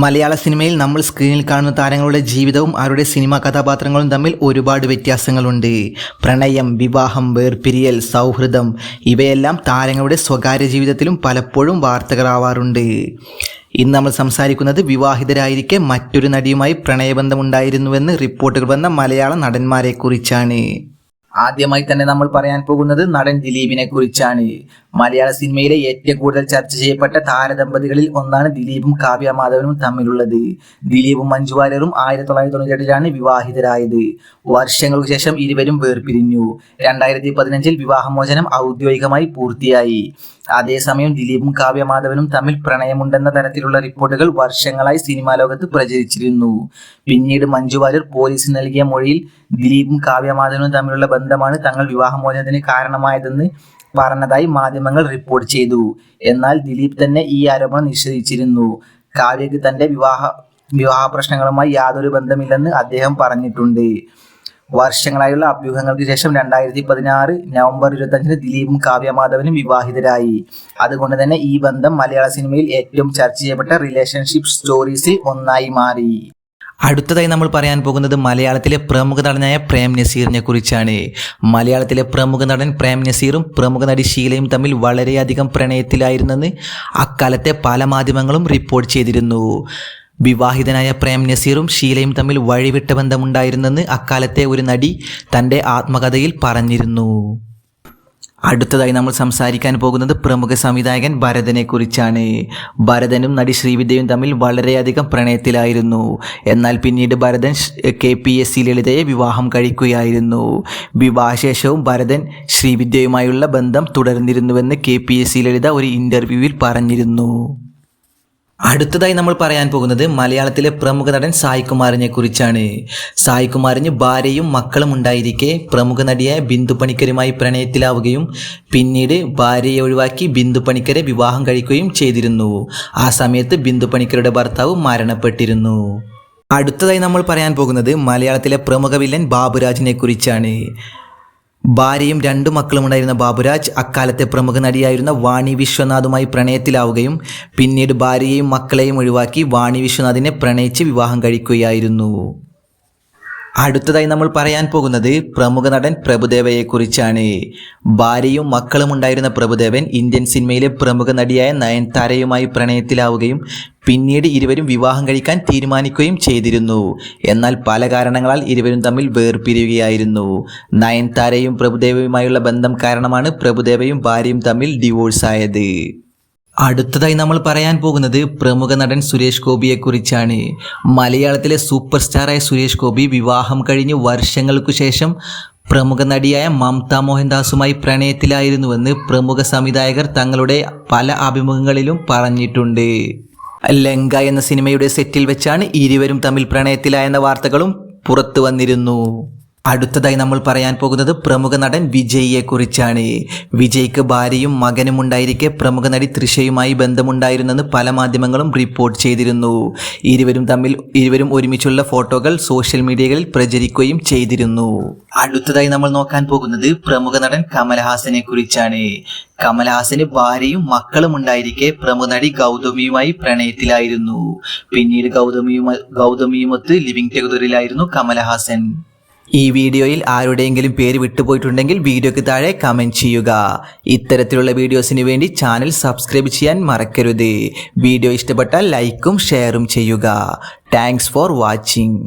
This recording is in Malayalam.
മലയാള സിനിമയിൽ നമ്മൾ സ്ക്രീനിൽ കാണുന്ന താരങ്ങളുടെ ജീവിതവും അവരുടെ സിനിമാ കഥാപാത്രങ്ങളും തമ്മിൽ ഒരുപാട് വ്യത്യാസങ്ങളുണ്ട്. പ്രണയം, വിവാഹം, വേർപിരിയൽ, സൗഹൃദം ഇവയെല്ലാം താരങ്ങളുടെ സ്വകാര്യ ജീവിതത്തിലും പലപ്പോഴും വാർത്തകളാവാറുണ്ട്. ഇന്ന് നമ്മൾ സംസാരിക്കുന്നത് വിവാഹിതരായിരിക്കെ മറ്റൊരു നടിയുമായി പ്രണയബന്ധമുണ്ടായിരുന്നുവെന്ന് റിപ്പോർട്ടുകൾ വന്ന മലയാള നടന്മാരെക്കുറിച്ചാണ്. ആദ്യമായി തന്നെ നമ്മൾ പറയാൻ പോകുന്നത് നടൻ ദിലീപിനെ കുറിച്ചാണ്. മലയാള സിനിമയിലെ ഏറ്റവും കൂടുതൽ ചർച്ച ചെയ്യപ്പെട്ട താരദമ്പതികളിൽ ഒന്നാണ് ദിലീപും കാവ്യ മാധവനും തമ്മിലുള്ളത്. ദിലീപും മഞ്ജു വാര്യറും 1998 വിവാഹിതരായത്. വർഷങ്ങൾക്ക് ശേഷം ഇരുവരും വേർപിരിഞ്ഞു. 2015 വിവാഹമോചനം ഔദ്യോഗികമായി പൂർത്തിയായി. അതേസമയം ദിലീപും കാവ്യ മാധവനും തമ്മിൽ പ്രണയമുണ്ടെന്ന തരത്തിലുള്ള റിപ്പോർട്ടുകൾ വർഷങ്ങളായി സിനിമാ ലോകത്ത് പ്രചരിച്ചിരുന്നു. പിന്നീട് മഞ്ജു വാര്യർ പോലീസിന് നൽകിയ മൊഴിയിൽ ദിലീപും കാവ്യ മാധവനും തമ്മിലുള്ള ബന്ധമാണ് തങ്ങൾ വിവാഹമോചനത്തിന് കാരണമായതെന്ന് പറഞ്ഞതായി മാധ്യമങ്ങൾ റിപ്പോർട്ട് ചെയ്തു. എന്നാൽ ദിലീപ് തന്നെ ഈ ആരോപണം നിഷേധിച്ചിരുന്നു. കാവ്യയ്ക്ക് തന്റെ വിവാഹ പ്രശ്നങ്ങളുമായി യാതൊരു ബന്ധമില്ലെന്ന് അദ്ദേഹം പറഞ്ഞിട്ടുണ്ട്. വർഷങ്ങളായുള്ള അഭ്യൂഹങ്ങൾക്ക് ശേഷം 2016 നവംബർ 25 ദിലീപും കാവ്യ മാധവനും വിവാഹിതരായി. അതുകൊണ്ട് തന്നെ ഈ ബന്ധം മലയാള സിനിമയിൽ ഏറ്റവും ചർച്ച ചെയ്യപ്പെട്ട റിലേഷൻഷിപ്പ് സ്റ്റോറീസിൽ ഒന്നായി മാറി. അടുത്തതായി നമ്മൾ പറയാൻ പോകുന്നത് മലയാളത്തിലെ പ്രമുഖ നടനായ പ്രേം നസീറിനെ കുറിച്ചാണ്. മലയാളത്തിലെ പ്രമുഖ നടൻ പ്രേം നസീറും പ്രമുഖ നടി ഷീലയും തമ്മിൽ വളരെയധികം പ്രണയത്തിലായിരുന്നെന്ന് അക്കാലത്തെ പല മാധ്യമങ്ങളും റിപ്പോർട്ട് ചെയ്തിരുന്നു. വിവാഹിതനായ പ്രേം നസീറും ഷീലയും തമ്മിൽ വഴിവിട്ട ബന്ധമുണ്ടായിരുന്നെന്ന് അക്കാലത്തെ ഒരു നടി തൻ്റെ ആത്മകഥയിൽ പറഞ്ഞിരുന്നു. അടുത്തതായി നമ്മൾ സംസാരിക്കാൻ പോകുന്നത് പ്രമുഖ സംവിധായകൻ ഭരതനെ കുറിച്ചാണ്. ഭരതനും നടി ശ്രീവിദ്യയും തമ്മിൽ വളരെയധികം പ്രണയത്തിലായിരുന്നു. എന്നാൽ പിന്നീട് ഭരതൻ KPSC ലളിതയെ വിവാഹം കഴിക്കുകയായിരുന്നു. വിവാഹശേഷവും ഭരതൻ ശ്രീവിദ്യയുമായുള്ള ബന്ധം തുടർന്നിരുന്നുവെന്ന് KPSC ലളിത ഒരു ഇൻ്റർവ്യൂവിൽ പറഞ്ഞിരുന്നു. അടുത്തതായി നമ്മൾ പറയാൻ പോകുന്നത് മലയാളത്തിലെ പ്രമുഖ നടൻ സായ് കുമാറിനെ കുറിച്ചാണ്. സായ് കുമാറിന് ഭാര്യയും മക്കളും ഉണ്ടായിരിക്കെ പ്രമുഖ നടിയായ ബിന്ദു പണിക്കരുമായി പ്രണയത്തിലാവുകയും പിന്നീട് ഭാര്യയെ ഒഴിവാക്കി ബിന്ദു പണിക്കരെ വിവാഹം കഴിക്കുകയും ചെയ്തിരുന്നു. ആ സമയത്ത് ബിന്ദു പണിക്കരുടെ ഭർത്താവ് മരണപ്പെട്ടിരുന്നു. അടുത്തതായി നമ്മൾ പറയാൻ പോകുന്നത് മലയാളത്തിലെ പ്രമുഖ വില്ലൻ ബാബുരാജിനെ കുറിച്ചാണ്. ഭാര്യയും 2 മക്കളും ഉണ്ടായിരുന്ന ബാബുരാജ് അക്കാലത്തെ പ്രമുഖ നടിയായിരുന്ന വാണി വിശ്വനാഥുമായി പ്രണയത്തിലാവുകയും പിന്നീട് ഭാര്യയെയും മക്കളെയും ഒഴിവാക്കി വാണി വിശ്വനാഥിനെ പ്രണയിച്ച് വിവാഹം കഴിക്കുകയായിരുന്നു. അടുത്തതായി നമ്മൾ പറയാൻ പോകുന്നത് പ്രമുഖ നടൻ പ്രഭുദേവയെക്കുറിച്ചാണ്. ഭാര്യയും മക്കളും ഉണ്ടായിരുന്ന പ്രഭുദേവൻ ഇന്ത്യൻ സിനിമയിലെ പ്രമുഖ നടിയായ നയൻതാരയുമായി പ്രണയത്തിലാവുകയും പിന്നീട് ഇരുവരും വിവാഹം കഴിക്കാൻ തീരുമാനിക്കുകയും ചെയ്തിരുന്നു. എന്നാൽ പല കാരണങ്ങളാൽ ഇരുവരും തമ്മിൽ വേർപിരിയുകയായിരുന്നു. നയൻതാരയും പ്രഭുദേവയുമായുള്ള ബന്ധം കാരണമാണ് പ്രഭുദേവയും ഭാര്യയും തമ്മിൽ ഡിവോഴ്സായത്. അടുത്തതായി നമ്മൾ പറയാൻ പോകുന്നത് പ്രമുഖ നടൻ സുരേഷ് ഗോപിയെക്കുറിച്ചാണ്. മലയാളത്തിലെ സൂപ്പർ സ്റ്റാറായ സുരേഷ് ഗോപി വിവാഹം കഴിഞ്ഞ് വർഷങ്ങൾക്കു ശേഷം പ്രമുഖ നടിയായ മമത മോഹൻദാസുമായി പ്രണയത്തിലായിരുന്നുവെന്ന് പ്രമുഖ സംവിധായകർ തങ്ങളുടെ പല അഭിമുഖങ്ങളിലും പറഞ്ഞിട്ടുണ്ട്. ലങ്ക എന്ന സിനിമയുടെ സെറ്റിൽ വെച്ചാണ് ഇരുവരും തമ്മിൽ പ്രണയത്തിലായെന്ന വാർത്തകളും പുറത്തു വന്നിരുന്നു. അടുത്തതായി നമ്മൾ പറയാൻ പോകുന്നത് പ്രമുഖ നടൻ വിജയിയെക്കുറിച്ചാണ്. വിജയ്ക്ക് ഭാര്യയും മകനും ഉണ്ടായിരിക്കെ പ്രമുഖ നടി തൃഷയുമായി ബന്ധമുണ്ടായിരുന്നെന്ന് പല മാധ്യമങ്ങളും റിപ്പോർട്ട് ചെയ്തിരുന്നു. ഇരുവരും ഒരുമിച്ചുള്ള ഫോട്ടോകൾ സോഷ്യൽ മീഡിയകളിൽ പ്രചരിക്കുകയും ചെയ്തിരുന്നു. അടുത്തതായി നമ്മൾ നോക്കാൻ പോകുന്നത് പ്രമുഖ നടൻ കമലഹാസനെ കുറിച്ചാണ്. കമലഹാസന് ഭാര്യയും മക്കളും ഉണ്ടായിരിക്കെ പ്രമുഖ നടി ഗൗതമിയുമായി പ്രണയത്തിലായിരുന്നു. പിന്നീട് ഗൗതമിയുമൊത്ത് ലിവിംഗ് ടുഗദറിലായിരുന്നു കമലഹാസൻ. ഈ വീഡിയോയിൽ ആരുടെയെങ്കിലും പേര് വിട്ടുപോയിട്ടുണ്ടെങ്കിൽ വീഡിയോയ്ക്ക് താഴെ കമൻറ്റ് ചെയ്യുക. ഇത്തരത്തിലുള്ള വീഡിയോസിന് വേണ്ടി ചാനൽ സബ്സ്ക്രൈബ് ചെയ്യാൻ മറക്കരുത്. വീഡിയോ ഇഷ്ടപ്പെട്ടാൽ ലൈക്കും ഷെയറും ചെയ്യുക. Thanks for watching.